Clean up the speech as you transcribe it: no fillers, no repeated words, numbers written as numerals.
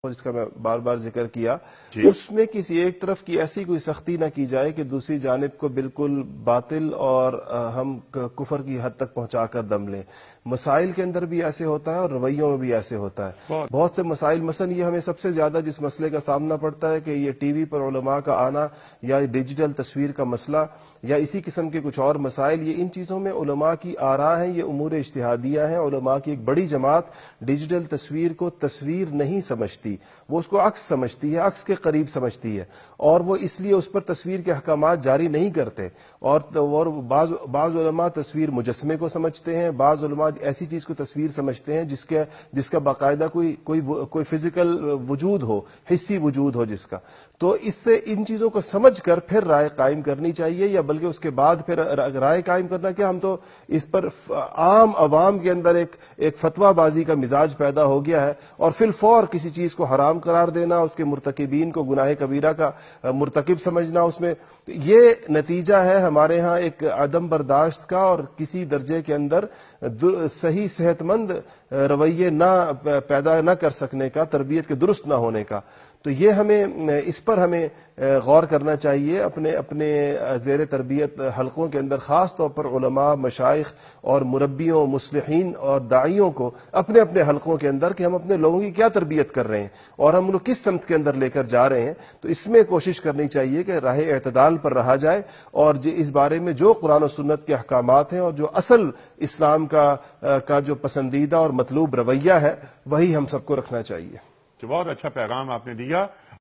جس کا میں بار بار ذکر کیا، اس میں کسی ایک طرف کی ایسی کوئی سختی نہ کی جائے کہ دوسری جانب کو بالکل باطل اور ہم کفر کی حد تک پہنچا کر دم لیں۔ مسائل کے اندر بھی ایسے ہوتا ہے اور رویوں میں بھی ایسے ہوتا ہے۔ بہت سے مسائل، مثلا یہ ہمیں سب سے زیادہ جس مسئلے کا سامنا پڑتا ہے کہ یہ ٹی وی پر علماء کا آنا یا ڈیجیٹل تصویر کا مسئلہ یا اسی قسم کے کچھ اور مسائل، یہ ان چیزوں میں علماء کی آراء ہیں، یہ امور اجتہادیہ ہیں۔ علماء کی ایک بڑی جماعت ڈیجیٹل تصویر کو تصویر نہیں سمجھتی، وہ اس کو عکس سمجھتی ہے، عکس کے قریب سمجھتی ہے، اور وہ اس لیے اس پر تصویر کے احکامات جاری نہیں کرتے۔ اور بعض علماء تصویر مجسمے کو سمجھتے ہیں، بعض علماء ایسی چیز کو تصویر سمجھتے ہیں جس کا باقاعدہ کوئی فزیکل وجود ہو، حسی وجود ہو جس کا۔ تو اس سے ان چیزوں کو سمجھ کر پھر رائے قائم کرنی چاہیے، یا بلکہ اس کے بعد پھر رائے قائم کرنا کیا، ہم تو اس پر عام عوام کے اندر ایک فتویٰ بازی کا مزاج پیدا ہو گیا ہے، اور فی الفور کسی چیز کو حرام قرار دینا، اس کے مرتکبین کو گناہ کبیرہ کا مرتکب سمجھنا، اس میں یہ نتیجہ ہے ہمارے ہاں ایک عدم برداشت کا اور کسی درجے کے اندر صحیح صحت مند رویے پیدا نہ کر سکنے کا، تربیت کے درست نہ ہونے کا۔ تو یہ اس پر ہمیں غور کرنا چاہیے اپنے زیر تربیت حلقوں کے اندر، خاص طور پر علماء، مشائخ اور مربیوں، مصلحین اور داعیوں کو اپنے اپنے حلقوں کے اندر کہ ہم اپنے لوگوں کی کیا تربیت کر رہے ہیں اور ہم انہیں کس سمت کے اندر لے کر جا رہے ہیں۔ تو اس میں کوشش کرنی چاہیے کہ راہ اعتدال پر رہا جائے، اور اس بارے میں جو قرآن و سنت کے احکامات ہیں اور جو اصل اسلام کا جو پسندیدہ اور مطلوب رویہ ہے، وہی ہم سب کو رکھنا چاہیے۔ بہت اچھا پیغام آپ نے دیا۔